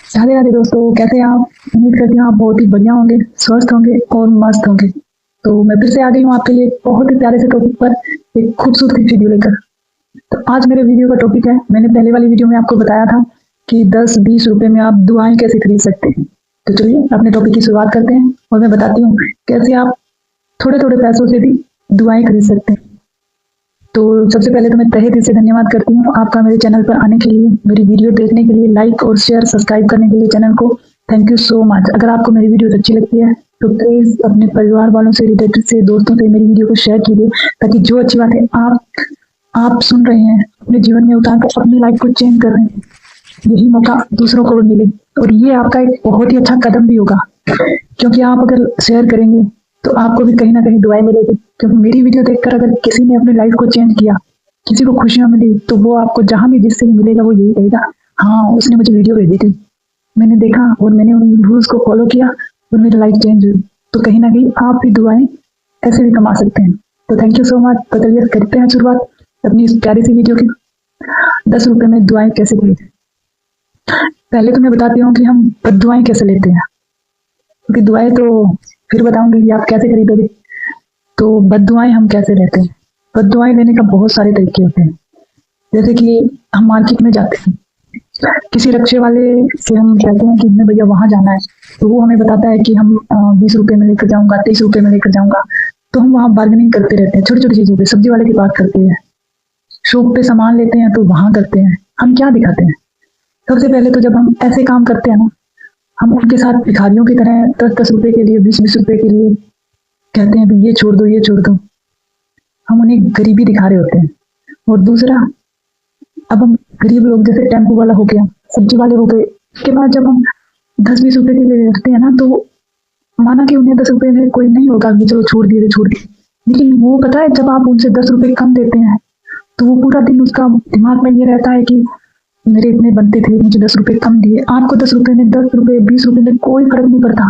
राधे राधे दोस्तों, कैसे हैं आप? उम्मीद करती हूँ आप बहुत ही बढ़िया होंगे, स्वस्थ होंगे और मस्त होंगे। तो मैं फिर से आ गई हूँ आपके लिए एक बहुत ही प्यारे से टॉपिक पर, एक खूबसूरत वीडियो लेकर। तो आज मेरे वीडियो का टॉपिक है, मैंने पहले वाली वीडियो में आपको बताया था कि 10-20 रुपए में आप दुआएं कैसे खरीद सकते हैं। तो चलिए अपने टॉपिक की शुरुआत करते हैं और मैं बताती हूँ कैसे आप थोड़े थोड़े पैसों से भी दुआएं खरीद सकते हैं। तो सबसे पहले तो मैं तहे दिल से धन्यवाद करती हूँ आपका मेरे चैनल पर आने के लिए, मेरी वीडियो देखने के लिए, लाइक और शेयर सब्सक्राइब करने के लिए चैनल को। Thank you so much. अगर आपको मेरी वीडियो अच्छी लगती है तो प्लीज अपने परिवार वालों से, रिलेटिव से, दोस्तों से मेरी वीडियो को शेयर कीजिए, ताकि जो अच्छी बात है आप सुन रहे हैं अपने जीवन में उतार कर अपनी लाइफ को चेंज कर रहे हैं, यही मौका दूसरों को भी मिले। और ये आपका एक बहुत ही अच्छा कदम भी होगा, क्योंकि आप अगर शेयर करेंगे तो आपको भी कहीं ना कहीं दुआएं मिलेगी। क्योंकि मेरी वीडियो देखकर अगर किसी ने अपनी लाइफ को चेंज किया, किसी को खुशियां मिली, तो वो आपको जहां भी जिससे भी मिलेगा वो यही कहेगा, हाँ उसने मुझे वीडियो भेजी थी, मैंने देखा और मैंने उन रूल्स को फॉलो किया और मेरी लाइफ चेंज हुई। तो कहीं ना कहीं आप भी दुआएं ऐसे भी कमा सकते हैं। तो थैंक यू सो मच। तो चलिए करते हैं शुरुआत अपनी इस प्यारी सी वीडियो की। 10 रुपए में दुआएं कैसे खरीदें। पहले तो मैं बताती हूँ कि हम दुआएं कैसे लेते हैं, क्योंकि दुआएं तो फिर बताऊंगी कि आप कैसे खरीदोगे। तो बद्दुआएं हम कैसे लेते हैं। बद्दुआएं लेने का बहुत सारे तरीके होते हैं। जैसे कि हम मार्केट में जाते हैं, किसी रिक्शे वाले से हम कहते हैं कि हमें भैया वहां जाना है, तो वो हमें बताता है कि हम 20 रुपए में लेकर जाऊंगा, 23 रुपए में लेकर जाऊंगा। तो हम वहां बार्गेनिंग करते रहते हैं, छोटी छोटी चीजों पे। सब्जी वाले की बात करते हैं, शॉप पे सामान लेते हैं तो वहां करते हैं। हम क्या दिखाते हैं? सबसे पहले तो जब हम ऐसे काम करते हैं ना, हम उनके साथ भिखारियों की तरह 10-10 रुपए के लिए, 20-20 रुपए के लिए कहते हैं कि ये छोड़ दो, ये छोड़ दो। हम उन्हें गरीबी दिखा रहे होते हैं। और दूसरा, अब हम गरीब लोग, जैसे टेम्पो वाला हो गया, सब्जी वाले हो गए, उसके बाद जब हम 10-20 रुपए के लिए रखते हैं ना, तो माना कि उन्हें 10 रुपए में कोई नहीं होगा कि चलो छोड़ दिए तो छोड़ दिए, लेकिन वो पता है जब आप उनसे 10 रुपए कम देते हैं तो वो पूरा दिन उसका दिमाग में ये रहता है कि मेरे इतने बनते थे, मुझे 10 रुपए कम दिए। आपको 10 रुपए में, 10 रुपए, 20 रुपए में कोई फर्क नहीं पड़ता,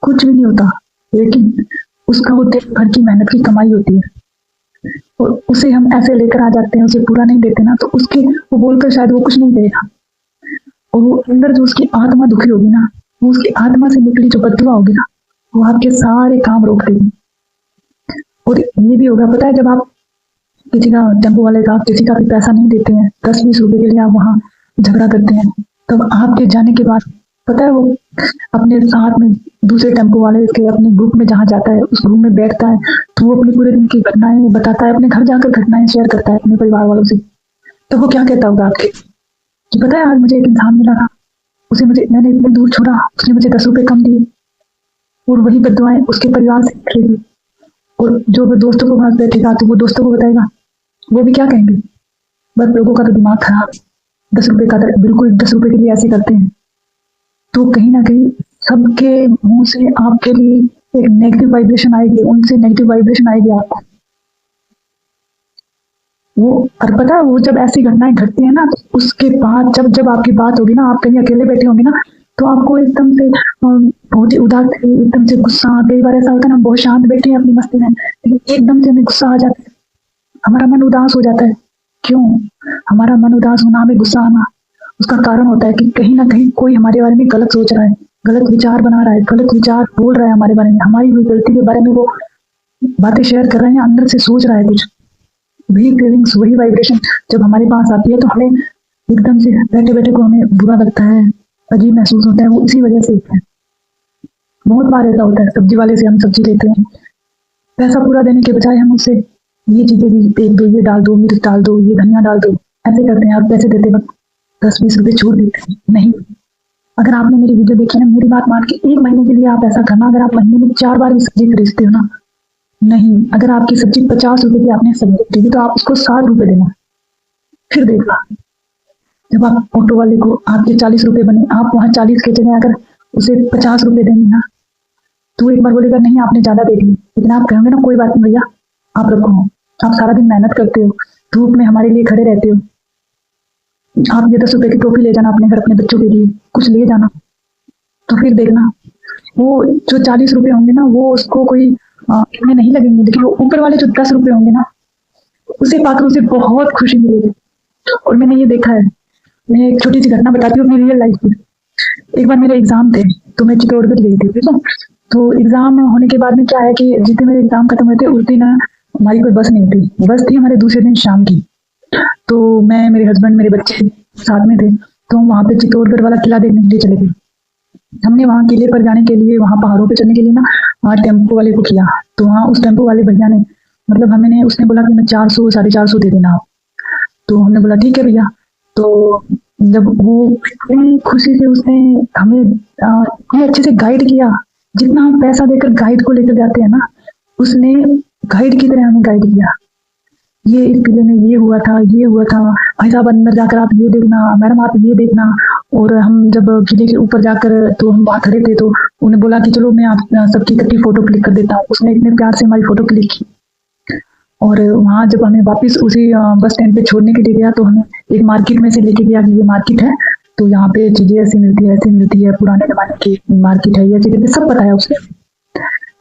कुछ भी नहीं होता, लेकिन उसका वो दिन भर की मेहनत की कमाई होती है। और उसे हम ऐसे लेकर आ जाते हैं, उसे पूरा नहीं देते ना, तो उसके वो बोलकर शायद वो कुछ नहीं देगा, और वो अंदर जो उसकी आत्मा दुखी होगी ना, वो उसकी आत्मा से निकली जो बददुआ होगी ना, वो आपके सारे काम रोक देगी। और ये भी होगा, पता है, जब आप किसी का, टेम्पो वाले का, किसी का भी पैसा नहीं देते हैं, 10-20 रुपए के लिए आप वहां झगड़ा करते हैं, तब आपके जाने के बाद पता है वो अपने साथ में दूसरे टेम्पो वाले के अपने ग्रुप में जहाँ जाता है, उस ग्रुप में बैठता है, तो वो अपने पूरे दिन की घटनाएं वो बताता है, अपने घर जाकर घटनाएं शेयर करता है अपने परिवार वालों से। तो वो क्या कहता होगा आपके कि पता है आज मुझे एक इंसान मिला था, उसे मुझे, मैंने इतने दूर छोड़ा, उसने मुझे 10 रुपए कम दिए। और वही बददुआएं उसके परिवार से निकलेगी। और जो वो दोस्तों को पास बैठेगा तो वो दोस्तों को बताएगा, वो भी क्या कहेंगे, बस लोगों का तो दिमाग खराब, 10 रुपए का तो बिल्कुल 10 रुपए के लिए ऐसे करते हैं। तो कहीं ना कहीं सबके मुंह से आपके लिए एक नेगेटिव वाइब्रेशन आएगी, उनसे नेगेटिव वाइब्रेशन आएगी आपको। वो, और पता है वो जब ऐसी घटनाएं घटती है ना, तो उसके बाद जब जब आपकी बात होगी ना, आप कहीं अकेले बैठे होंगे ना, तो आपको एकदम से बहुत ही उदास, एकदम से गुस्सा। कई बार ऐसा होता है ना, बहुत शांत बैठे हैं अपनी मस्ती में, लेकिन एकदम से हमें गुस्सा आ जाता है, हमारा मन उदास हो जाता है। क्यों हमारा मन उदास होना, हमें गुस्सा आना, उसका कारण होता है कि कहीं ना कहीं कोई हमारे बारे में गलत सोच रहा है, गलत विचार बना रहा है, गलत विचार बोल रहा है हमारे बारे में, हमारी हुई गलती के बारे में वो बातें शेयर कर रहे हैं, अंदर से सोच रहा है कुछ। वही फीलिंग्स, वही वाइब्रेशन जब हमारे पास आती है, तो हमें एकदम से बैठे बैठे को हमें बुरा लगता है, अजीब महसूस होता है। वो इसी वजह से होता है। बहुत बार ऐसा होता है, सब्जी वाले से हम सब्जी लेते हैं, पैसा पूरा देने के बजाय हम उससे ये चीजें भी एक दो, ये डाल दो, मिर्च डाल दो, ये धनिया डाल दो, ऐसे करते हैं। और पैसे देते वक्त 10-20 रुपए छोड़ देते हैं। नहीं, अगर आपने मेरी वीडियो देखी है ना, मेरी बात मान के 1 महीने के लिए आप ऐसा करना। अगर आप महीने में 4 बार भी सब्जी खरीदते हो ना, नहीं, अगर आपकी सब्जी 50 रुपए की आपने सब्जी खरीदी, तो आप उसको 60 रुपए देना। फिर देखना, जब आप ऑटो वाले को आपके 40 रुपए बने, आप वहां 40 के जगह अगर उसे 50 रुपए देंगे ना, तो एक बार बोलेगा नहीं आपने ज्यादा दे दी, लेकिन आप कहेंगे ना कोई बात नहीं भैया, आप रखो, आप सारा दिन मेहनत करते हो, धूप में हमारे लिए खड़े रहते हो, आप ये 10 रुपए की टोपी ले जाना अपने घर, अपने बच्चों के लिए कुछ ले जाना। तो फिर देखना, वो जो 40 रुपए होंगे ना, वो उसको कोई इतने नहीं लगेंगे, लेकिन वो ऊपर वाले जो 10 रुपए होंगे ना, उसे पाकर उसे बहुत खुशी मिलेगी। और मैंने ये देखा है, मैं एक छोटी सी घटना बताती हूँ अपनी रियल लाइफ की। एक बार मेरे एग्जाम थे तो मैं चित्तौड़गढ़ गई थी, ठीक है। तो एग्जाम होने के बाद में क्या है कि जिस दिन मेरे एग्जाम खत्म हुए थे उस दिन हमारी कोई बस नहीं थी, बस थी हमारे दूसरे दिन शाम की। तो मैं, मेरे हस्बैंड, मेरे बच्चे साथ में थे, तो हम वहाँ पे चित्तौड़गढ़ वाला किला देखने के लिए चले गए। हमने वहाँ किले पर जाने के लिए, वहाँ पहाड़ों पे चढ़ने के लिए ना, वहाँ टेम्पो वाले को किया। तो वहाँ उस टेम्पो वाले भैया ने, मतलब हमने, उसने बोला कि मैं 400 450 दे देना आप। तो हमने बोला ठीक है भैया। तो जब वो इतनी खुशी से उसने हमें इतने अच्छे से गाइड किया, जितना हम पैसा देकर गाइड को लेकर जाते हैं ना, उसने गाइड की तरह हमें गाइड किया। ये इस किले में ये हुआ था, ये हुआ था, भाई साहब अंदर जाकर आप ये देखना, मैडम आप ये देखना। और हम जब किले के ऊपर जाकर, तो हम वहाँ खड़े थे, तो उन्हें बोला कि चलो मैं आप सबकी इकट्ठी फोटो क्लिक कर देता हूँ। उसने इतने प्यार से हमारी फोटो क्लिक की। और वहाँ जब हमें वापस उसी बस स्टैंड पे छोड़ने के लिए गया, तो हमें एक मार्केट में से लेके गया कि ये मार्केट है, तो यहाँ पे चीजें ऐसी मिलती है, पुराने जमाने की मार्केट है, ये चीजें सब बताया उसने।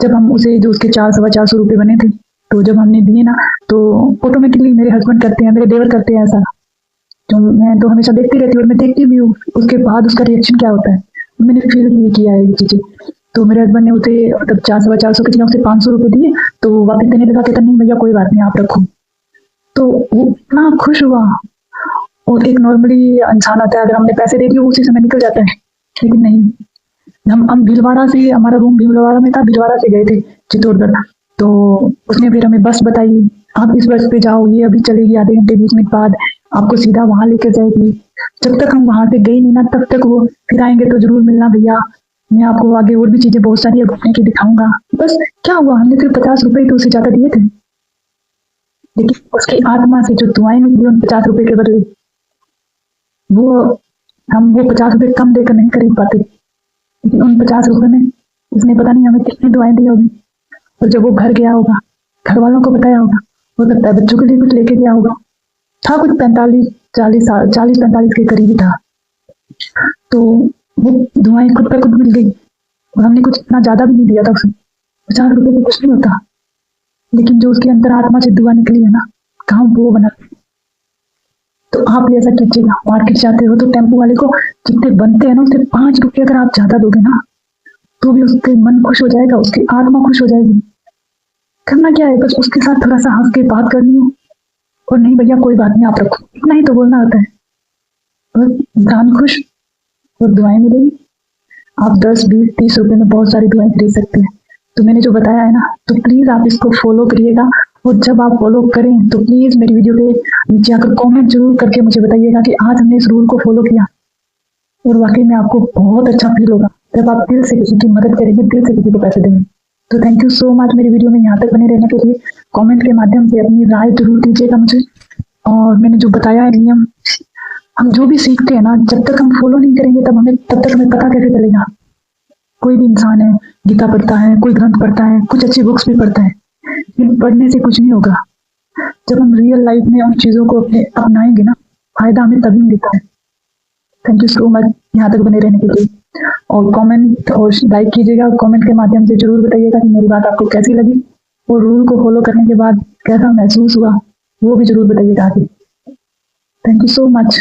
जब हम उसे, जो उसके 400 रुपये बने थे, तो जब हमने दिए ना, तो ऑटोमेटिकली मेरे हस्बैंड करते हैं, मेरे देवर करते हैं ऐसा। तो मैं तो हमेशा देखती रहती हूँ और मैं देखती भी हूँ उसके बाद उसका रिएक्शन क्या होता है। मैंने फील नहीं किया है ये चीजें। तो मेरे हस्बैंड ने उसे, मतलब 400 के जगह उसे 500 रुपये दिए, तो वापिस देने लगा, कहता नहीं भैया कोई बात नहीं आप रखो। तो वो इतना खुश हुआ। और एक नॉर्मली इंसान आता है, अगर हमने पैसे दे दिए उसी समय निकल जाता है, लेकिन नहीं। हम भीलवाड़ा से, हमारा रूम भीलवाड़ा में था, भीलवाड़ा से गए थे चित्तौड़गढ़। तो उसने फिर हमें बस बताई, आप इस बस पे जाओ, ये अभी चलेगी, आधे घंटे 20 मिनट बाद आपको सीधा वहां लेके जाएगी। जब तक हम वहां से गए नहीं ना, तब तक वो फिर आएंगे तो जरूर मिलना भैया, मैं आपको आगे और भी चीजें बहुत सारी है घूमने की दिखाऊंगा। बस क्या हुआ, हमने सिर्फ 50 रुपए तो उससे ज्यादा दिए थे, लेकिन उसकी आत्मा से जो दुआएं मिली उन 50 रुपए के बदले, वो हम वो 50 रुपए कम देकर नहीं खरीद पाते। लेकिन उन 50 रुपए में उसने पता नहीं हमें कितनी दुआएं दी होगी। और जब वो घर गया होगा, घर वालों को बताया होगा, हो सकता है बच्चों के लिए कुछ लेके गया होगा, था कुछ 45 के करीब था। तो वो दुआएं खुद पर खुद मिल गई, और हमने कुछ इतना ज्यादा भी नहीं दिया था उसे, 50 रुपए से कुछ नहीं होता, लेकिन जो उसके अंदर आत्मा से दुआ निकली है ना, कहाँ वो बना। तो आप भी ऐसा कीजिएगा, मार्केट जाते हो तो टेम्पो वाले को जितने बनते हैं ना, उससे 5 रुपए अगर आप ज्यादा दोगे ना, तो भी उसके मन खुश हो जाएगा, उसकी आत्मा खुश हो जाएगी। करना क्या है, बस उसके साथ थोड़ा सा हंस के बात करनी हो, और नहीं भैया कोई बात नहीं आप रखो, इतना ही तो बोलना होता है, बस इंसान खुश और दुआएं मिलेगी। आप 10 20 30 रुपए में बहुत सारी दुआएं खरीद सकते हैं। तो मैंने जो बताया है ना, तो प्लीज आप इसको फॉलो करिएगा। और जब आप फॉलो करें तो प्लीज मेरी वीडियो के नीचे आकर कमेंट जरूर करके मुझे बताइएगा कि आज हमने इस रूल को फॉलो किया। और वाकई में आपको बहुत अच्छा फील होगा जब आप दिल से किसी की मदद करेंगे, दिल से किसी को पैसे देंगे। तो थैंक यू सो मच मेरी वीडियो में यहाँ तक बने रहने के लिए। कमेंट के माध्यम से अपनी राय जरूर दीजिएगा मुझे। और मैंने जो बताया है नियम, हम जो भी सीखते हैं ना, जब तक हम फॉलो नहीं करेंगे तब तक हमें पता कैसे चलेगा। कोई भी इंसान है, गीता पढ़ता है, कोई ग्रंथ पढ़ता है, कुछ अच्छी बुक्स भी पढ़ता है, लेकिन पढ़ने से कुछ नहीं होगा। जब हम रियल लाइफ में उन चीजों को अपने अपनाएंगे ना, फायदा हमें तभी मिलता है। थैंक यू सो मच यहाँ तक बने रहने के लिए। और कमेंट और लाइक कीजिएगा, कमेंट के माध्यम से जरूर बताइएगा कि मेरी बात आपको कैसी लगी, और रूल को फॉलो करने के बाद कैसा महसूस हुआ वो भी जरूर बताइएगा आगे। Thank you so much.